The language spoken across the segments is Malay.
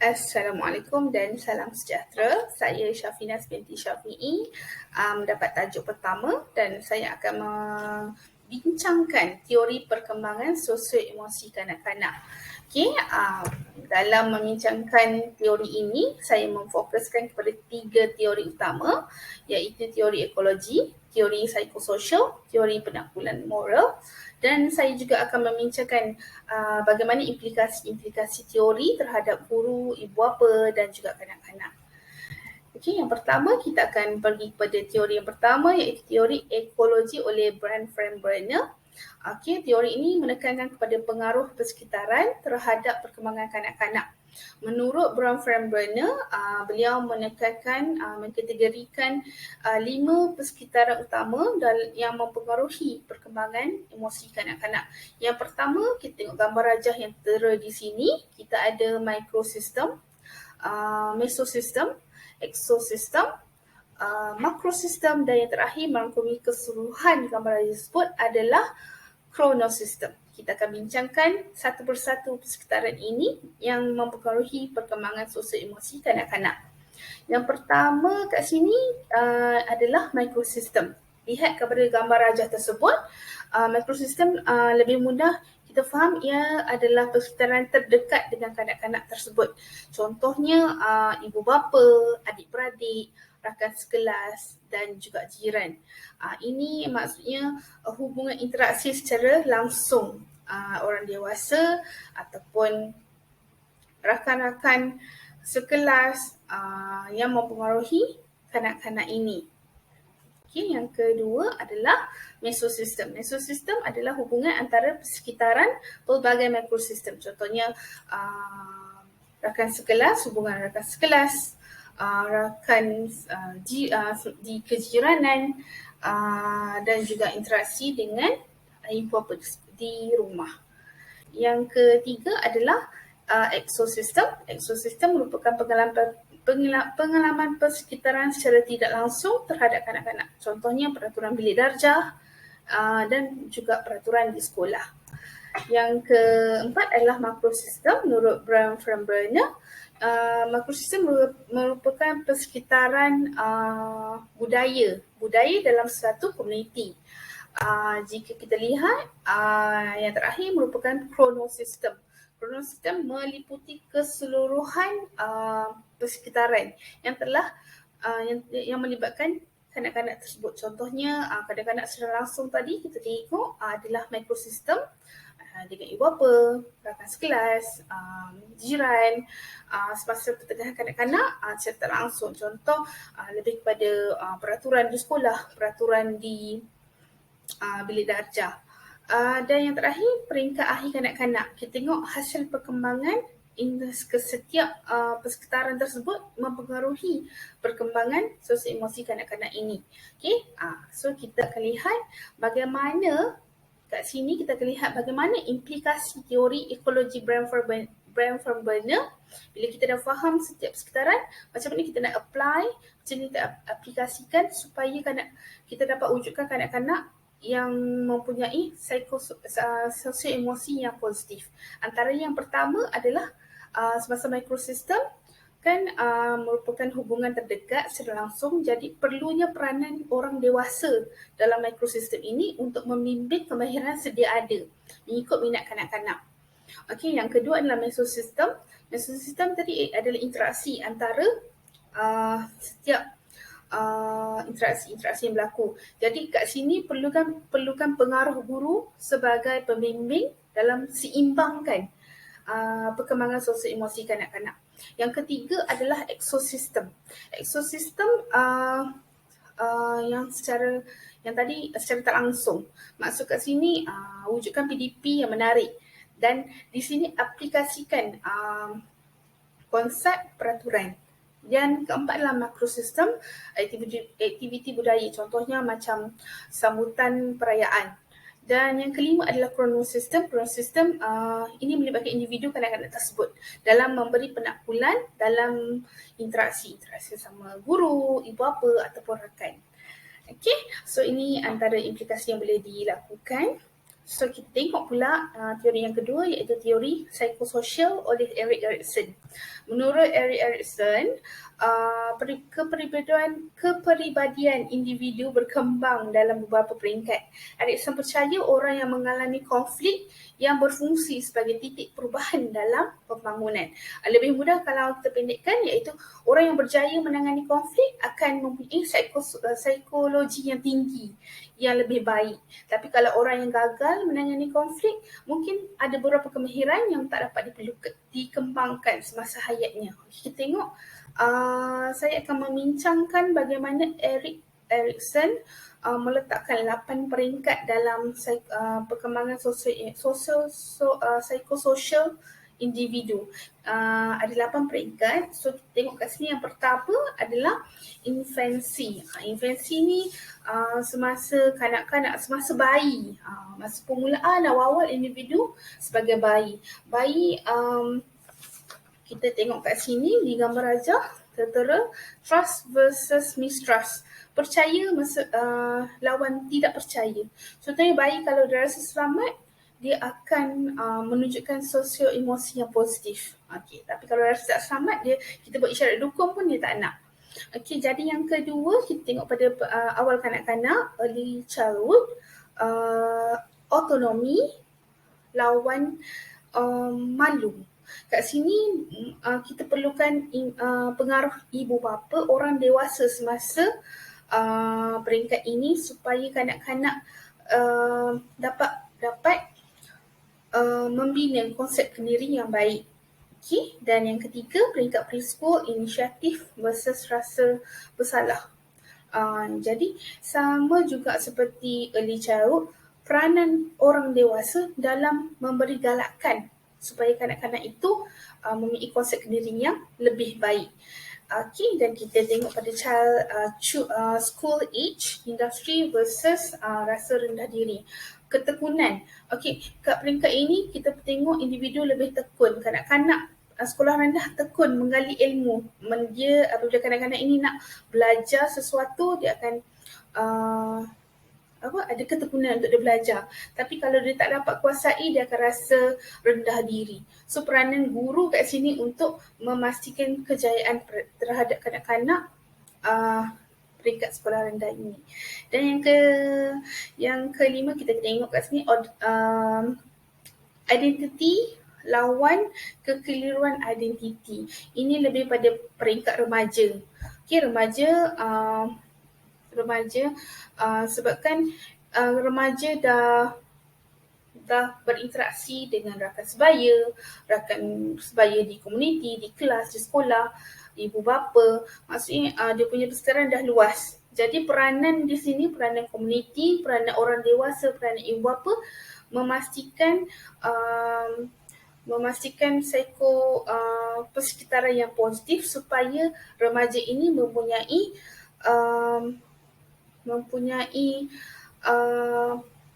Assalamualaikum dan salam sejahtera. Saya Syafinas binti Syafi'i mendapat tajuk pertama dan saya akan membincangkan teori perkembangan sosio-emosi kanak-kanak. Okey, dalam membincangkan teori ini, saya memfokuskan kepada 3 teori utama, iaitu teori ekologi, teori psikososial, teori penakbulan moral, dan saya juga akan membincangkan bagaimana implikasi-implikasi teori terhadap guru, ibu bapa dan juga kanak-kanak. Okey, yang pertama kita akan pergi kepada teori yang pertama, iaitu teori ekologi oleh Brand Brenner. Okey, teori ini menekankan kepada pengaruh persekitaran terhadap perkembangan kanak-kanak. Menurut Brown Brenner, beliau mengkategorikan 5 persekitaran utama yang mempengaruhi perkembangan emosi kanak-kanak. Yang pertama, kita tengok gambar rajah yang tertera di sini. Kita ada microsystem, mesosystem, exosystem, makrosistem, dan yang terakhir merangkumi keseluruhan gambar rajah tersebut adalah chronosystem. Kita akan bincangkan satu persatu persekitaran ini yang mempengaruhi perkembangan sosial emosi kanak-kanak. Yang pertama kat sini adalah microsystem. Lihat kepada gambar rajah tersebut, microsystem lebih mudah kita faham ia adalah persekitaran terdekat dengan kanak-kanak tersebut. Contohnya ibu bapa, adik-beradik, rakan sekelas dan juga jiran. Ini maksudnya hubungan interaksi secara langsung orang dewasa ataupun rakan-rakan sekelas yang mempengaruhi kanak-kanak ini. Okay, yang kedua adalah mesosystem. Mesosystem adalah hubungan antara persekitaran pelbagai mikrosistem. Contohnya rakan sekelas, hubungan rakan sekelas, rakan di kejiranan dan juga interaksi dengan ibu bapa di rumah. Yang ketiga adalah exosystem. Exosystem merupakan pengalaman persekitaran secara tidak langsung terhadap kanak-kanak. Contohnya peraturan bilik darjah dan juga peraturan di sekolah. Yang keempat adalah makrosistem. Menurut Brown Brenner, makrosistem merupakan persekitaran budaya dalam suatu komuniti. Jika kita lihat, yang terakhir merupakan chronosystem. Chronosystem meliputi keseluruhan persekitaran yang telah yang melibatkan kanak-kanak tersebut. Contohnya kanak-kanak secara langsung tadi kita tengok adalah mikrosistem dengan ibu bapa, rakan sekelas, jiran, semasa pertengahan kanak-kanak secara tak langsung. Contoh lebih kepada peraturan di sekolah, peraturan di bilik darjah. Dan yang terakhir, peringkat akhir kanak-kanak. Kita tengok hasil perkembangan ke setiap persekitaran tersebut mempengaruhi perkembangan sosial emosi kanak-kanak ini. Okay? So kita akan lihat bagaimana kat sini kita akan lihat bagaimana implikasi teori ekologi Brand Brenner. Bila kita dah faham setiap persekitaran, macam mana kita nak apply, macam mana kita aplikasikan supaya kita dapat wujudkan kanak-kanak yang mempunyai sosio emosi yang positif. Antara yang pertama adalah semasa mikrosistem kan merupakan hubungan terdekat secara langsung, jadi perlunya peranan orang dewasa dalam mikrosistem ini untuk membimbing kemahiran sedia ada mengikut minat kanak-kanak. Okey, yang kedua adalah mesosistem. Mesosistem tadi adalah interaksi antara setiap interaksi yang berlaku. Jadi kat sini perlukan pengaruh guru sebagai pembimbing dalam seimbangkan perkembangan sosial emosi kanak-kanak. Yang ketiga adalah exosystem. Exosystem yang tadi secara tak langsung. Maksud kat sini wujudkan PDP yang menarik dan di sini aplikasikan konsep peraturan. Dan keempat adalah makrosistem, aktiviti budaya, contohnya macam sambutan perayaan. Dan yang kelima adalah chronosystem. Chronosystem ini melibatkan individu kanak-kanak tersebut dalam memberi penakbulan dalam interaksi sama guru, ibu bapa ataupun rakan. Okay, so ini antara implikasi yang boleh dilakukan So kita tengok pula teori yang kedua, iaitu teori psikososial oleh Erik Erikson. Menurut Erik Erikson, kepribadian individu berkembang dalam beberapa peringkat. Erikson percaya orang yang mengalami konflik yang berfungsi sebagai titik perubahan dalam pembangunan. Lebih mudah kalau kita pendekkan, iaitu orang yang berjaya menangani konflik akan mempunyai psikologi yang tinggi, yang lebih baik. Tapi kalau orang yang gagal menangani konflik, mungkin ada beberapa kemahiran yang tak dapat dikembangkan semasa hayatnya. Kita tengok, saya akan membincangkan bagaimana Erikson meletakkan 8 peringkat dalam perkembangan psikososial individu. Ada 8 peringkat. So kita tengok kat sini, yang pertama adalah infansi. Infansi ni semasa kanak-kanak, semasa bayi, masa permulaan awal-awal individu sebagai bayi. Bayi, kita tengok kat sini di gambar rajah, tertera trust versus mistrust. Percaya lawan tidak percaya. Contohnya bayi kalau dia rasa selamat, dia akan menunjukkan sosio-emosi yang positif. Okay. Tapi kalau rasa tak selamat, kita buat isyarat dukung pun dia tak nak. Okay, jadi yang kedua, kita tengok pada awal kanak-kanak, early childhood, autonomi lawan malu. Kat sini kita perlukan pengaruh ibu bapa, orang dewasa semasa peringkat ini, supaya kanak-kanak dapat membina konsep kendiri yang baik. Okay. Dan yang ketiga, peringkat preschool, inisiatif versus rasa bersalah. Jadi sama juga seperti early childhood, peranan orang dewasa dalam memberi galakan supaya kanak-kanak itu memiliki konsep kendiri yang lebih baik. Okay, dan kita tengok pada school age, industri versus rasa rendah diri. Ketekunan. Okay, kat peringkat ini kita tengok individu lebih tekun. Kanak-kanak sekolah rendah tekun menggali ilmu. Dia apabila kanak-kanak ini nak belajar sesuatu, dia akan ada ketekunan untuk dia belajar. Tapi kalau dia tak dapat kuasai, dia akan rasa rendah diri. So peranan guru kat sini untuk memastikan kejayaan terhadap kanak-kanak peringkat sekolah rendah ini. Dan yang kelima, kita tengok kat sini identity lawan kekeliruan identiti. Ini lebih pada peringkat remaja. Okay, remaja sebabkan remaja dah berinteraksi dengan rakan sebaya di komuniti, di kelas, di sekolah, ibu bapa. Maksudnya dia punya persekitaran dah luas. Jadi peranan di sini, peranan komuniti, peranan orang dewasa, peranan ibu bapa memastikan persekitaran yang positif supaya remaja ini mempunyai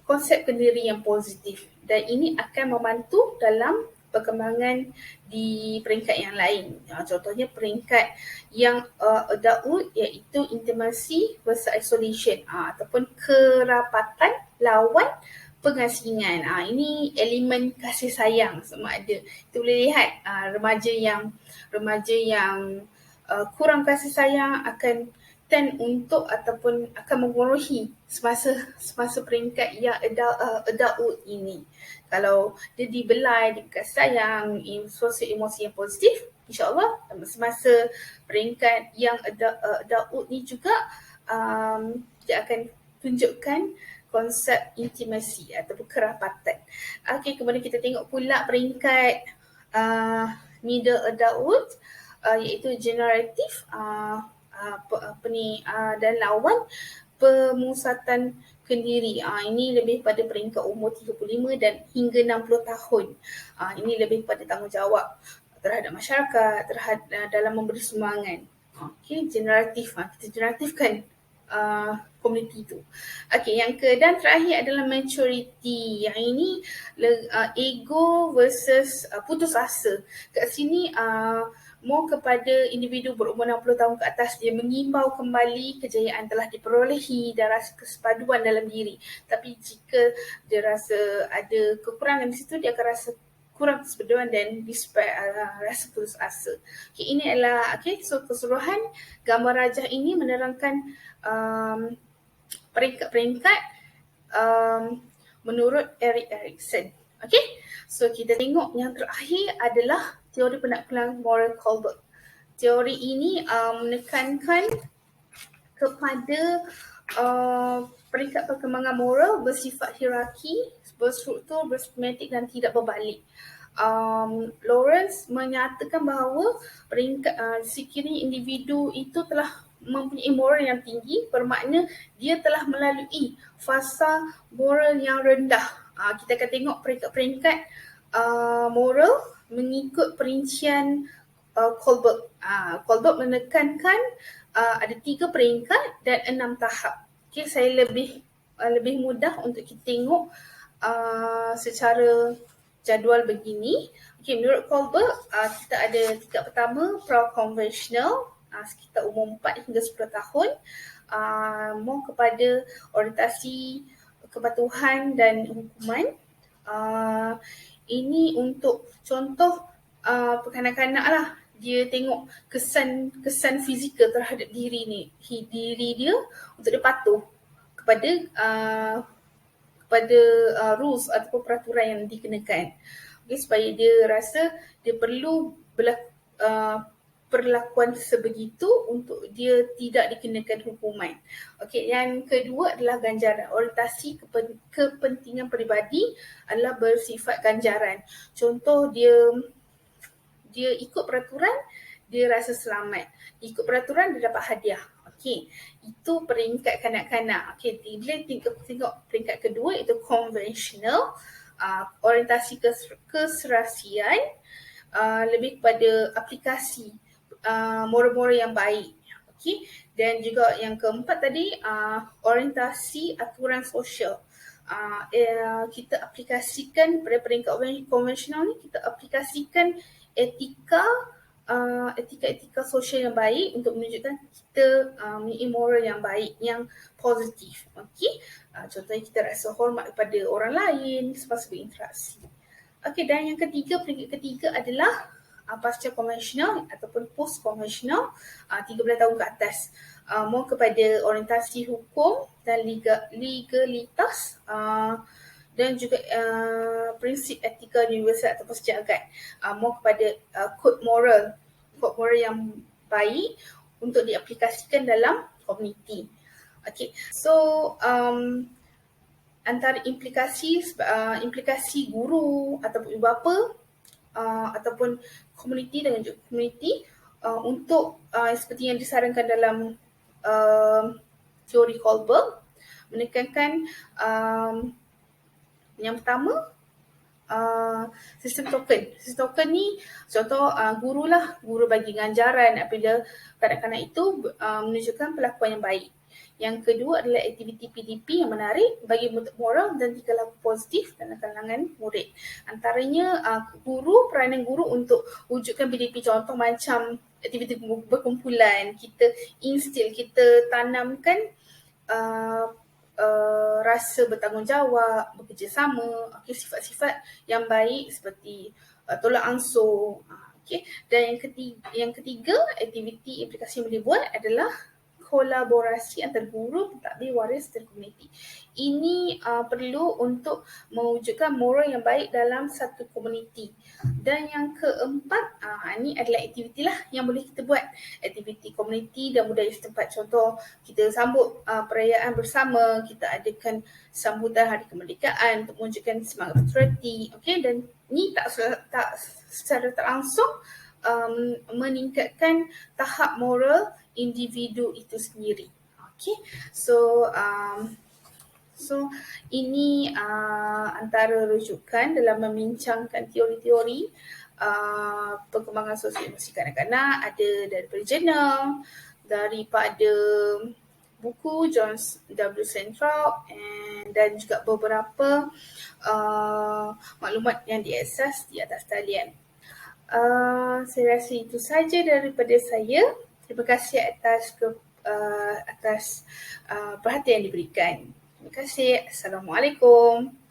konsep kendiri yang positif, dan ini akan membantu dalam perkembangan di peringkat yang lain. Contohnya peringkat yang adult, iaitu intimacy versus isolation, ataupun kerapatan lawan pengasingan. Ini elemen kasih sayang semua ada. Kita boleh lihat remaja yang kurang kasih sayang akan tend untuk ataupun akan memengaruhi semasa peringkat yang adult ini. Kalau dia dibelai, dikasih sayang, sosial emosi yang positif, insyaAllah semasa peringkat yang adult ni juga dia akan tunjukkan konsep intimasi ataupun kerapatan. Okay, kemudian kita tengok pula peringkat middle adulthood, iaitu generatif dan lawan pemusatan kendiri. Ini lebih pada peringkat umur 35 dan hingga 60 tahun. Ini lebih pada tanggungjawab terhadap masyarakat, dalam memberi sumbangan. Okay, generatif. Kita generatifkan komuniti itu. Okay, dan terakhir adalah maturity. Yang ini ego versus putus asa. Kat sini more kepada individu berumur 60 tahun ke atas. Dia mengimbau kembali kejayaan telah diperolehi dan rasa kesepaduan dalam diri. Tapi jika dia rasa ada kekurangan di situ, dia akan rasa kurang kesepaduan dan rasa putus asa. Okay, ini adalah so keseluruhan gambar rajah ini menerangkan peringkat-peringkat menurut Erik Erikson. Okay, so kita tengok yang terakhir adalah teori penaklukan moral Kohlberg. Teori ini menekankan kepada peringkat perkembangan moral bersifat hierarki, berstruktur, bersistematik dan tidak berbalik. Lawrence menyatakan bahawa peringkat sekiranya individu itu telah mempunyai moral yang tinggi, bermakna dia telah melalui fasa moral yang rendah. Kita akan tengok peringkat-peringkat moral mengikut perincian Kohlberg. Kohlberg menekankan ada 3 peringkat dan 6 tahap. Okay, saya lebih mudah untuk kita tengok secara jadual begini. Okay, menurut Kohlberg, kita ada tingkat pertama, pra-konvensional, sekitar umur 4 hingga 10 tahun. More kepada orientasi kepatuhan dan hukuman. Ini untuk contoh kanak-kanak lah, dia tengok kesan fizikal terhadap diri dia untuk dia patuh kepada rules ataupun peraturan yang dikenakan. Okay, supaya dia rasa dia perlu perlakuan sebegitu untuk dia tidak dikenakan hukuman. Okey, yang kedua adalah ganjaran. Orientasi kepentingan peribadi adalah bersifat ganjaran. Contoh, dia ikut peraturan, dia rasa selamat. Ikut peraturan, dia dapat hadiah. Okey, itu peringkat kanak-kanak. Okey, bila tengok peringkat kedua iaitu konvensional, orientasi keserasian, lebih kepada aplikasi moral-moral yang baik. Okay. Dan juga yang keempat tadi, orientasi aturan sosial. Kita aplikasikan pada peringkat konvensional ni, kita aplikasikan etika sosial yang baik untuk menunjukkan kita mempunyai moral yang baik, yang positif. Okay. Contohnya kita rasa hormat kepada orang lain semasa berinteraksi. Okay, dan yang peringkat ketiga adalah pasca konvensional ataupun post konvensional, 13 tahun ke atas. More kepada orientasi hukum dan legalitas, dan juga prinsip etika universal ataupun sejagat. More kepada kod moral yang baik untuk diaplikasikan dalam komuniti. Okay, so antara implikasi guru ataupun ibu bapa ataupun komuniti dengan juga komuniti untuk seperti yang disarankan dalam teori Kohlberg, menekankan yang pertama, sistem token. Sistem token ni contoh guru bagi ganjaran apabila kanak-kanak itu menunjukkan pelakuan yang baik. Yang kedua adalah aktiviti PDP yang menarik bagi bentuk moral dan tingkah laku positif dalam kalangan murid. Antaranya peranan guru untuk wujudkan PDP, contoh macam aktiviti berkumpulan, kita instil, kita tanamkan rasa bertanggungjawab, bekerjasama, sifat-sifat yang baik seperti tolak ansur. Dan yang ketiga, aktiviti implikasi yang boleh buat adalah kolaborasi antara guru, pentadbir, waris dan komuniti. Ini perlu untuk mewujudkan moral yang baik dalam satu komuniti. Dan yang keempat, ini adalah aktiviti lah yang boleh kita buat. Aktiviti komuniti dan budaya setempat. Contoh, kita sambut perayaan bersama, kita adakan sambutan hari kemerdekaan untuk menunjukkan semangat patriotik. Okay? Dan ini tak secara tak langsung meningkatkan tahap moral individu itu sendiri. Okay, so ini antara rujukan dalam membincangkan teori-teori perkembangan sosial emosi kanak-kanak. Ada daripada jurnal, daripada buku John W. Central, dan juga beberapa maklumat yang diakses di atas talian. Saya rasa itu saja daripada saya. Terima kasih atas perhatian yang diberikan. Terima kasih. Assalamualaikum.